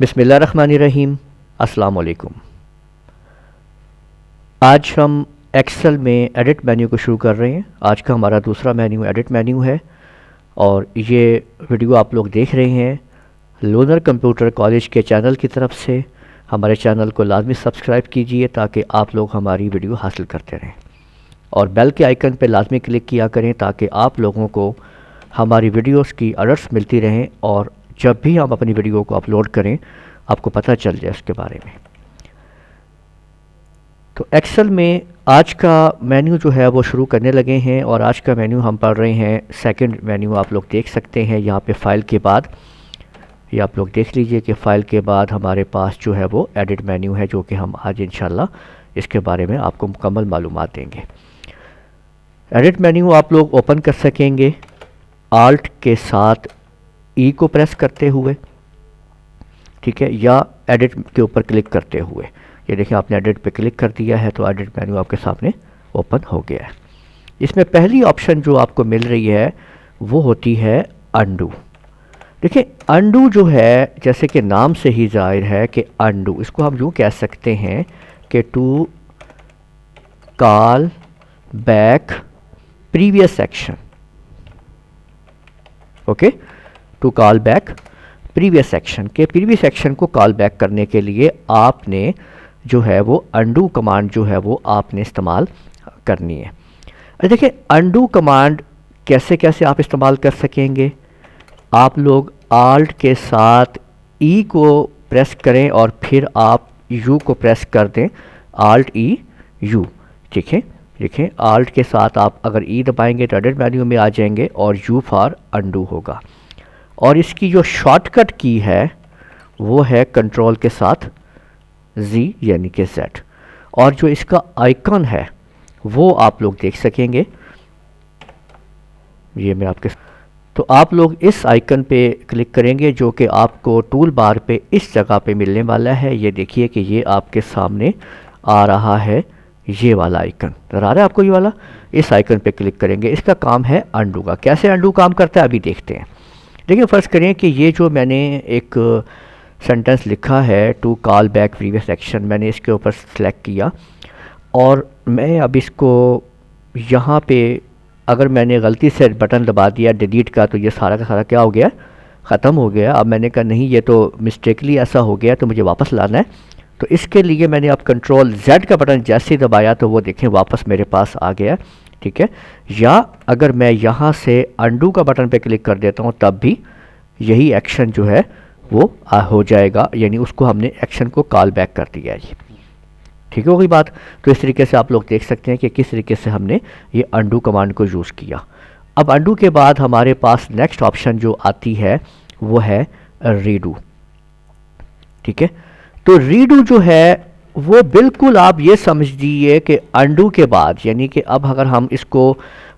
बिस्मिल्लाहिर्रहमानिर्रहीम। अस्सलाम वालेकुम। आज हम एक्सेल में एडिट मेन्यू को शुरू कर रहे हैं। आज का हमारा दूसरा मेन्यू एडिट मेन्यू है और ये वीडियो आप लोग देख रहे हैं लूनर कंप्यूटर कॉलेज के चैनल की तरफ से। हमारे चैनल को लाजमी सब्सक्राइब कीजिए ताकि आप लोग हमारी वीडियो हासिल करते रहें और बेल के आइकन पर लाजमी क्लिक किया करें ताकि आप लोगों को हमारी वीडियोस की अलर्ट्स मिलती रहें और जब भी हम अपनी वीडियो को अपलोड करें आपको पता चल जाए उसके बारे में। तो एक्सेल में आज का मेन्यू जो है वो शुरू करने लगे हैं और आज का मेन्यू हम पढ़ रहे हैं सेकंड मेन्यू। आप लोग देख सकते हैं यहाँ पे फाइल के बाद, ये आप लोग देख लीजिए कि फ़ाइल के बाद हमारे पास जो है वो एडिट मेन्यू है, जो कि हम आज इंशाल्लाह इसके बारे में आपको मुकम्मल मालूमात देंगे। एडिट मेन्यू आप लोग ओपन कर सकेंगे आल्ट के साथ ई को प्रेस करते हुए, ठीक है, या एडिट के ऊपर क्लिक करते हुए। ये देखिए आपने एडिट पे क्लिक कर दिया है तो एडिट मेन्यू आपके सामने ओपन हो गया है। इसमें पहली ऑप्शन जो आपको मिल रही है वो होती है अंडू। देखिए अंडू जो है, जैसे कि नाम से ही जाहिर है कि अंडू, इसको हम यूँ कह सकते हैं कि to call back previous action. Okay, to call back previous action के प्रीवियस एक्शन को कॉल बैक करने के लिए आपने जो है वो अंडू कमांड जो है वो आपने इस्तेमाल करनी है। देखिए अंडू कमांड कैसे कैसे आप इस्तेमाल कर सकेंगे। आप लोग आल्ट के साथ ई को प्रेस करें और फिर आप यू को प्रेस कर दें, आल्ट ई यू, ठीक है। देखें आल्ट के साथ आप अगर ई दबाएंगे तो एडिट मेन्यू में आ जाएंगे और यू फॉर अंडू होगा। और इसकी जो शॉर्टकट की है वो है कंट्रोल के साथ जी यानी कि जेड। और जो इसका आइकन है वो आप लोग देख सकेंगे, ये मैं आपके, तो आप लोग इस आइकन पे क्लिक करेंगे जो कि आपको टूल बार पे इस जगह पे मिलने वाला है। ये देखिए कि ये आपके सामने आ रहा है, ये वाला आइकन नजर आ रहा है आपको, ये वाला। इस आइकन पे क्लिक करेंगे, इसका काम है अंडू का। कैसे अंडू काम करता है अभी देखते हैं। देखिए फ़र्ज़ करें कि ये जो मैंने एक सेंटेंस लिखा है to call back previous action, मैंने इसके ऊपर सेलेक्ट किया और मैं अब इसको यहाँ पे अगर मैंने गलती से बटन दबा दिया डिलीट का तो ये सारा का सारा क्या हो गया, ख़त्म हो गया। अब मैंने कहा नहीं, ये तो मिस्टेकली ऐसा हो गया तो मुझे वापस लाना है। तो इसके लिए मैंने अब कंट्रोल जेड का बटन जैसे ही दबाया तो वो देखें वापस मेरे पास आ गया, ठीक है। या अगर मैं यहाँ से अंडू का बटन पे क्लिक कर देता हूँ तब भी यही एक्शन जो है वो हो जाएगा, यानी उसको हमने एक्शन को कॉल बैक कर दिया है। ठीक हो गई बात। तो इस तरीके से आप लोग देख सकते हैं कि किस तरीके से हमने ये अंडू कमांड को यूज़ किया। अब अंडू के बाद हमारे पास नेक्स्ट ऑप्शन जो आती है वो है रीडू, ठीक है। तो रीडू जो है वो बिल्कुल आप ये समझ लीजिए कि अंडू के बाद, यानी कि अब अगर हम इसको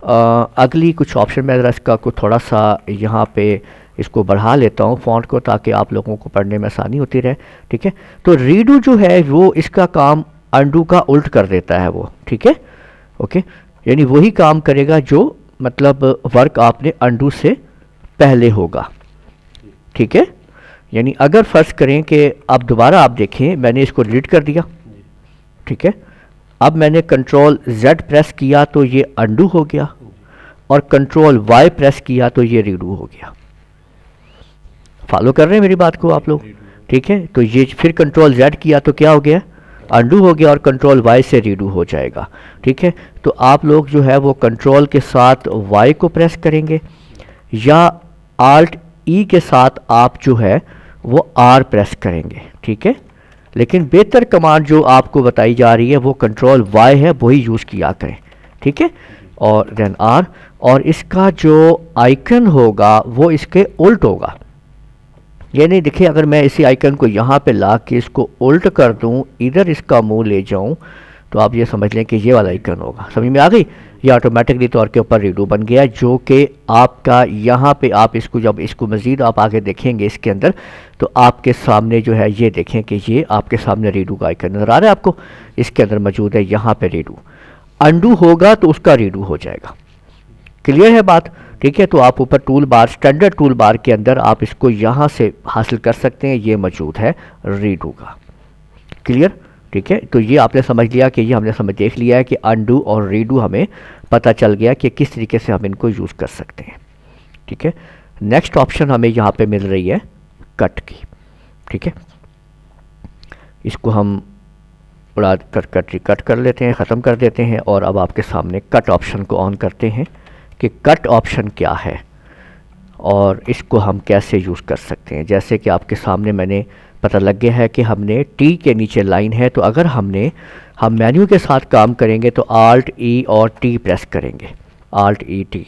अगली कुछ ऑप्शन में ज़रा इसका को थोड़ा सा यहाँ पे इसको बढ़ा लेता हूँ फ़ॉन्ट को ताकि आप लोगों को पढ़ने में आसानी होती रहे, ठीक है। तो रीडू जो है वो इसका काम अंडू का उल्ट कर देता है वो, ठीक है, ओके। यानी वही काम करेगा जो मतलब वर्क आपने अंडू से पहले होगा, ठीक है। यानी अगर फ़र्ज़ करें कि अब दोबारा आप देखें मैंने इसको डिलीट कर दिया, ठीक है। अब मैंने कंट्रोल जेड प्रेस किया तो ये अंडू हो गया और कंट्रोल वाई प्रेस किया तो ये रीडू हो गया। फॉलो कर रहे हैं मेरी बात को आप लोग, ठीक है। तो ये फिर कंट्रोल जेड किया तो क्या हो गया, अंडू हो गया और कंट्रोल वाई से रीडू हो जाएगा, ठीक है। तो आप लोग जो है वो कंट्रोल के साथ वाई को प्रेस करेंगे या आल्ट ई के साथ आप जो है वो आर प्रेस करेंगे, ठीक है। लेकिन बेहतर कमांड जो आपको बताई जा रही है वो कंट्रोल वाई है, वही यूज़ किया करें, ठीक है, और देन आर। और इसका जो आइकन होगा वो इसके उल्ट होगा। यानी देखिए अगर मैं इसी आइकन को यहाँ पे ला के इसको उल्ट कर दूँ, इधर इसका मुंह ले जाऊँ तो आप ये समझ लें कि ये वाला आइकन होगा। समझ में आ गई। ये ऑटोमेटिकली तौर के ऊपर रीडू बन गया, जो कि आपका यहाँ पे आप इसको जब इसको मज़ीद आप आगे देखेंगे इसके अंदर तो आपके सामने जो है ये देखें कि ये आपके सामने रीडू का आइकन नज़र आ रहा है आपको, इसके अंदर मौजूद है यहाँ पे रीडू। अंडू होगा तो उसका रीडू हो जाएगा, क्लियर है बात? ठीक है, तो आप ऊपर tool bar, standard tool bar के अंदर आप इसको यहाँ से हासिल कर सकते हैं, ये मौजूद है रीडू का। क्लियर? ठीक है, तो ये आपने समझ लिया कि ये हमने समझ देख लिया है कि अनडू और रीडू हमें पता चल गया कि किस तरीके से हम इनको यूज़ कर सकते हैं। ठीक है, नेक्स्ट ऑप्शन हमें यहाँ पे मिल रही है कट की। ठीक है, इसको हम उड़ा कट कर लेते हैं, ख़त्म कर देते हैं और अब आपके सामने कट ऑप्शन को ऑन करते हैं कि कट ऑप्शन क्या है और इसको हम कैसे यूज़ कर सकते हैं। जैसे कि आपके सामने मैंने पता लग गया है कि हमने टी के नीचे लाइन है, तो अगर हम मेन्यू के साथ काम करेंगे तो आल्ट ई और टी प्रेस करेंगे, आल्ट ई टी।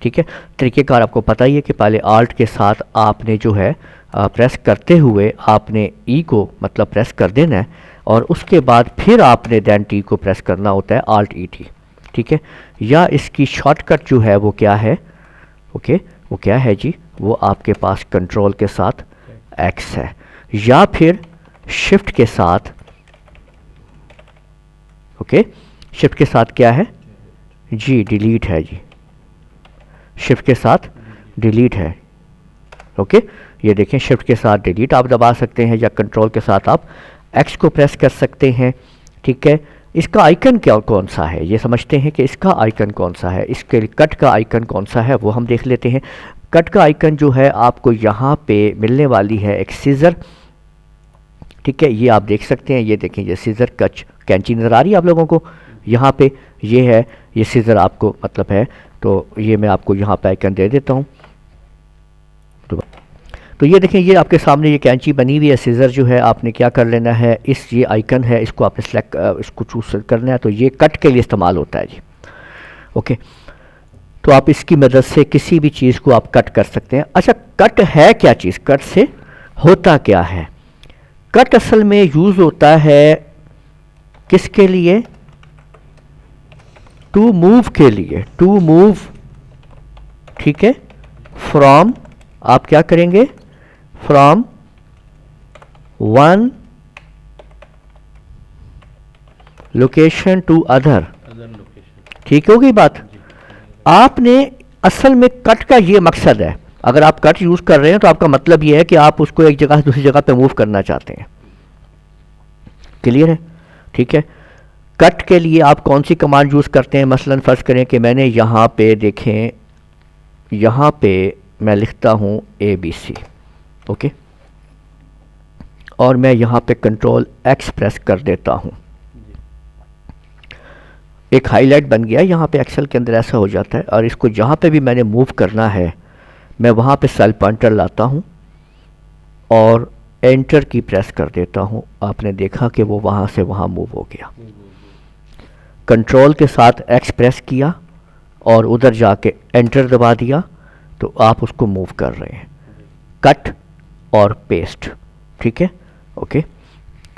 ठीक है, तरीक़ेकार आपको पता ही है कि पहले आल्ट के साथ आपने जो है प्रेस करते हुए आपने ई को मतलब प्रेस कर देना है और उसके बाद फिर आपने दैन टी को प्रेस करना होता है, आल्ट ई टी। ठीक है, या इसकी शॉर्टकट जो है वो क्या है? ओके, वो क्या है जी? वो आपके पास कंट्रोल के साथ एक्स है या फिर शिफ्ट के साथ, ओके, शिफ्ट के साथ क्या है जी? डिलीट है जी, शिफ्ट के साथ डिलीट है। ओके, ये देखें, शिफ्ट के साथ डिलीट आप दबा सकते हैं या कंट्रोल के साथ आप एक्स को प्रेस कर सकते हैं। ठीक है, इसका आइकन क्या कौन सा है ये समझते हैं कि इसका आइकन कौन सा है। इसके कट का आइकन कौन सा है वो हम देख लेते हैं। कट का आइकन जो है आपको यहाँ पे मिलने वाली है एक सीज़र। ठीक है, ये आप देख सकते हैं, ये देखें, ये सीज़र कैंची नज़र आ रही है आप लोगों को? यहाँ पे ये है, ये सीज़र आपको मतलब है, तो ये मैं आपको यहाँ पे आइकन दे देता हूँ। तो ये देखें, ये आपके सामने ये कैंची बनी हुई है। सीज़र जो है आपने क्या कर लेना है, ये आइकन है, इसको आपने सेलेक्ट, इसको चूज़ करना है, तो ये कट के लिए इस्तेमाल होता है जी। ओके, तो आप इसकी मदद से किसी भी चीज़ को आप कट कर सकते हैं। अच्छा, कट है क्या चीज़? कट से होता क्या है? कट असल में यूज़ होता है किसके लिए? टू मूव के लिए, टू मूव। ठीक है, फ्रॉम, आप क्या करेंगे? From one location to other. ठीक हो गई बात? आपने असल में कट का ये मकसद है, अगर आप कट यूज़ कर रहे हैं तो आपका मतलब ये है कि आप उसको एक जगह से दूसरी जगह पे मूव करना चाहते हैं। क्लियर है? ठीक है, कट के लिए आप कौन सी कमांड यूज़ करते हैं? मसलन फ़र्ज़ करें कि मैंने यहाँ पे देखें, यहाँ पे मैं लिखता हूँ ABC, ओके, और मैं यहाँ पे कंट्रोल एक्स प्रेस कर देता हूँ। एक हाईलाइट बन गया यहाँ पे, एक्सेल के अंदर ऐसा हो जाता है। और इसको जहाँ पे भी मैंने मूव करना है मैं वहाँ पे सेल पॉइंटर लाता हूँ और एंटर की प्रेस कर देता हूँ। आपने देखा कि वो वहाँ से वहाँ मूव हो गया। कंट्रोल के साथ एक्स प्रेस किया और उधर जाके एंटर दबा दिया तो आप उसको मूव कर रहे हैं। कट और पेस्ट, ठीक है, ओके,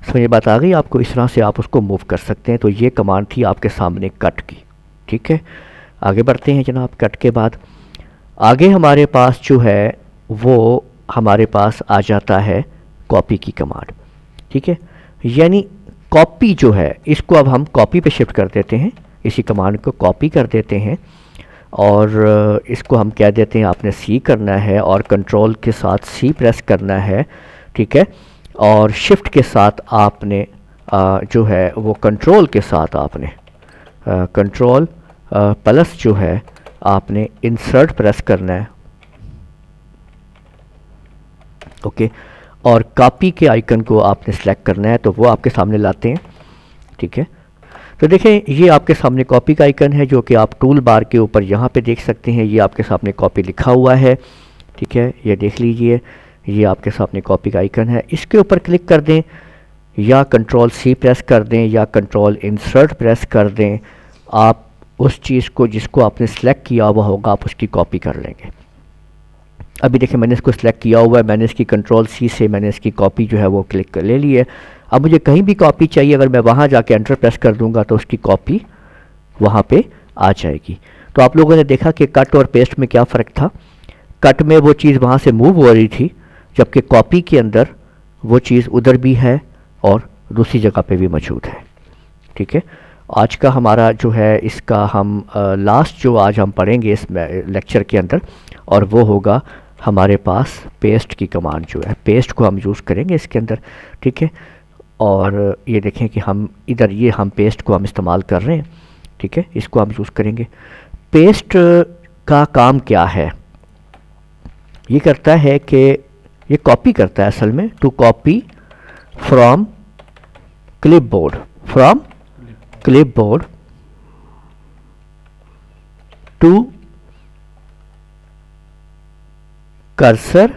समझ बात आ गई आपको? इस तरह से आप उसको मूव कर सकते हैं। तो ये कमांड थी आपके सामने कट की। ठीक है, आगे बढ़ते हैं जनाब। कट के बाद आगे हमारे पास जो है वो हमारे पास आ जाता है कॉपी की कमांड। ठीक है, यानी कॉपी जो है इसको अब हम कॉपी पे शिफ्ट कर देते हैं, इसी कमांड को कॉपी कर देते हैं और इसको हम कह देते हैं आपने सी करना है और कंट्रोल के साथ सी प्रेस करना है। ठीक है, और शिफ्ट के साथ आपने जो है वो कंट्रोल के साथ आपने कंट्रोल प्लस जो है आपने इंसर्ट प्रेस करना है। ओके, और कॉपी के आइकन को आपने सेलेक्ट करना है, तो वो आपके सामने लाते हैं। ठीक है, तो देखें ये आपके सामने कॉपी का आइकन है जो कि आप टूल बार के ऊपर यहाँ पे देख सकते हैं। ये आपके सामने कॉपी लिखा हुआ है। ठीक है, ये देख लीजिए, ये आपके सामने कॉपी का आइकन है। इसके ऊपर क्लिक कर दें या कंट्रोल सी प्रेस कर दें या कंट्रोल इंसर्ट प्रेस कर दें, आप उस चीज़ को जिसको आपने सेलेक्ट किया हुआ होगा आप उसकी कॉपी कर लेंगे। अभी देखिए मैंने इसको सेलेक्ट किया हुआ है, मैंने इसकी कंट्रोल सी से मैंने इसकी कॉपी जो है वो क्लिक कर ले ली है। अब मुझे कहीं भी कॉपी चाहिए, अगर मैं वहाँ जाके एंटर प्रेस कर दूंगा तो उसकी कॉपी वहाँ पे आ जाएगी। तो आप लोगों ने देखा कि कट और पेस्ट में क्या फ़र्क था। कट में वो चीज़ वहाँ से मूव हो रही थी, जबकि कॉपी के अंदर वो चीज़ उधर भी है और दूसरी जगह पे भी मौजूद है। ठीक है, आज का हमारा जो है इसका हम लास्ट जो आज हम पढ़ेंगे इस लेक्चर के अंदर, और वो होगा हमारे पास पेस्ट की कमांड जो है, पेस्ट को हम यूज़ करेंगे इसके अंदर, ठीक है। और ये देखें कि हम इधर ये हम पेस्ट को हम इस्तेमाल कर रहे हैं, ठीक है, इसको हम यूज़ करेंगे। पेस्ट का काम क्या है, ये करता है कि ये कॉपी करता है असल में, to copy from clipboard, from clipboard to cursor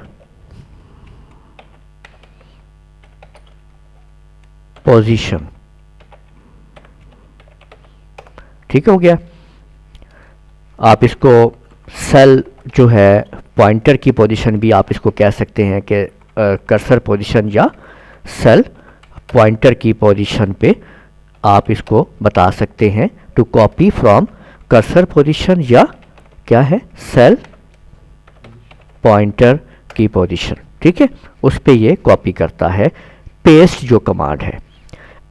position, ठीक हो गया। आप इसको सेल जो है पॉइंटर की पोजीशन भी आप इसको कह सकते हैं कि कर्सर पोजीशन या सेल पॉइंटर की पोजीशन पे आप इसको बता सकते हैं, to copy from cursor position या क्या है सेल पॉइंटर की पोजीशन, ठीक है, उस पे ये कॉपी करता है पेस्ट जो कमांड है।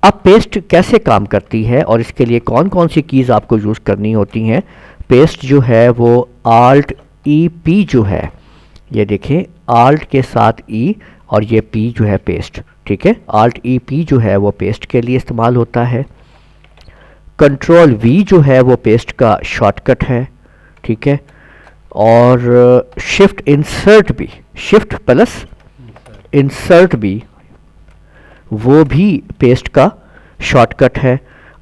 अब पेस्ट कैसे काम करती है और इसके लिए कौन कौन सी कीज़ आपको यूज़ करनी होती हैं। पेस्ट जो है वो आल्ट ई पी जो है, ये देखें आल्ट के साथ ई और ये पी जो है पेस्ट, ठीक है, आल्ट ई पी जो है वो पेस्ट के लिए इस्तेमाल होता है। कंट्रोल वी जो है वो पेस्ट का शॉर्टकट है, ठीक है। और शिफ्ट इंसर्ट भी, शिफ्ट प्लस इंसर्ट भी वो भी पेस्ट का शॉर्टकट है।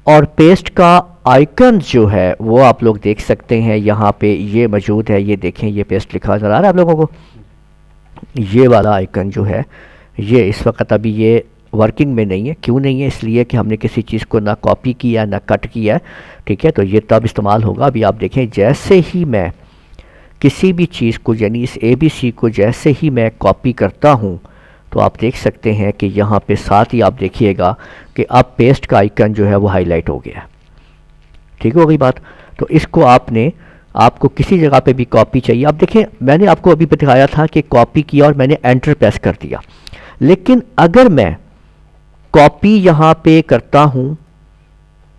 और पेस्ट का आइकन जो है वो आप लोग देख सकते हैं यहाँ पे ये मौजूद है, ये देखें ये पेस्ट लिखा नज़र आ रहा है आप लोगों को, ये वाला आइकन जो है ये इस वक्त अभी ये वर्किंग में नहीं है। क्यों नहीं है, इसलिए कि हमने किसी चीज़ को ना कॉपी किया ना कट किया, ठीक है, तो ये तब इस्तेमाल होगा। अभी आप देखें जैसे ही मैं किसी भी चीज़ को यानी इस ABC को जैसे ही मैं कॉपी करता हूँ तो आप देख सकते हैं कि यहाँ पे साथ ही आप देखिएगा कि अब पेस्ट का आइकन जो है वो हाईलाइट हो गया, ठीक हो गई बात। तो इसको आपको किसी जगह पे भी कॉपी चाहिए, आप देखें मैंने आपको अभी बताया था कि कॉपी किया और मैंने एंटर प्रेस कर दिया, लेकिन अगर मैं कॉपी यहाँ पे करता हूँ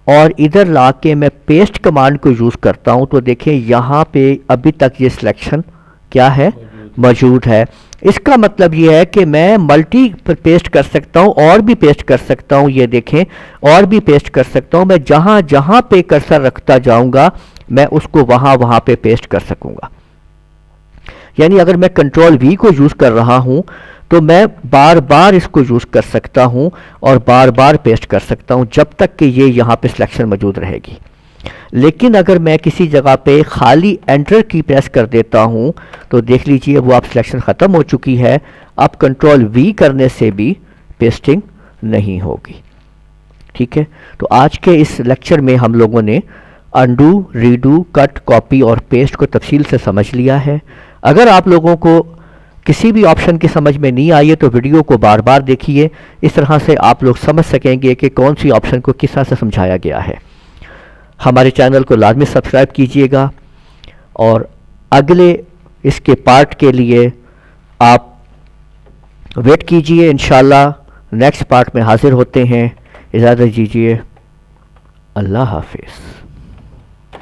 और इधर ला के मैं पेस्ट कमांड को यूज़ करता हूँ तो देखें यहाँ पे अभी तक ये सिलेक्शन क्या है मौजूद है। इसका मतलब ये है कि मैं मल्टी पेस्ट कर सकता हूँ और भी पेस्ट कर सकता हूँ, ये देखें और भी पेस्ट कर सकता हूँ। मैं जहाँ जहाँ पे कर्सर रखता जाऊँगा मैं उसको वहाँ वहाँ पे पेस्ट कर सकूँगा। यानी अगर मैं कंट्रोल वी को यूज़ कर रहा हूँ तो मैं बार बार इसको यूज़ कर सकता हूँ और बार बार पेस्ट कर सकता हूँ जब तक कि ये यहाँ पे सिलेक्शन मौजूद रहेगी। लेकिन अगर मैं किसी जगह पे खाली एंटर की प्रेस कर देता हूँ तो देख लीजिए वो अब सिलेक्शन ख़त्म हो चुकी है, अब कंट्रोल वी करने से भी पेस्टिंग नहीं होगी, ठीक है। तो आज के इस लेक्चर में हम लोगों ने अंडू, रीडू, कट, कॉपी और पेस्ट को तफसील से समझ लिया है। अगर आप लोगों को किसी भी ऑप्शन की समझ में नहीं आई है तो वीडियो को बार बार देखिए, इस तरह से आप लोग समझ सकेंगे कि कौन सी ऑप्शन को किस तरह से समझाया गया है। हमारे चैनल को लाजमी सब्सक्राइब कीजिएगा और अगले इसके पार्ट के लिए आप वेट कीजिए, इंशाल्लाह नेक्स्ट पार्ट में हाजिर होते हैं। इजाज़त दीजिए, अल्लाह हाफिज़।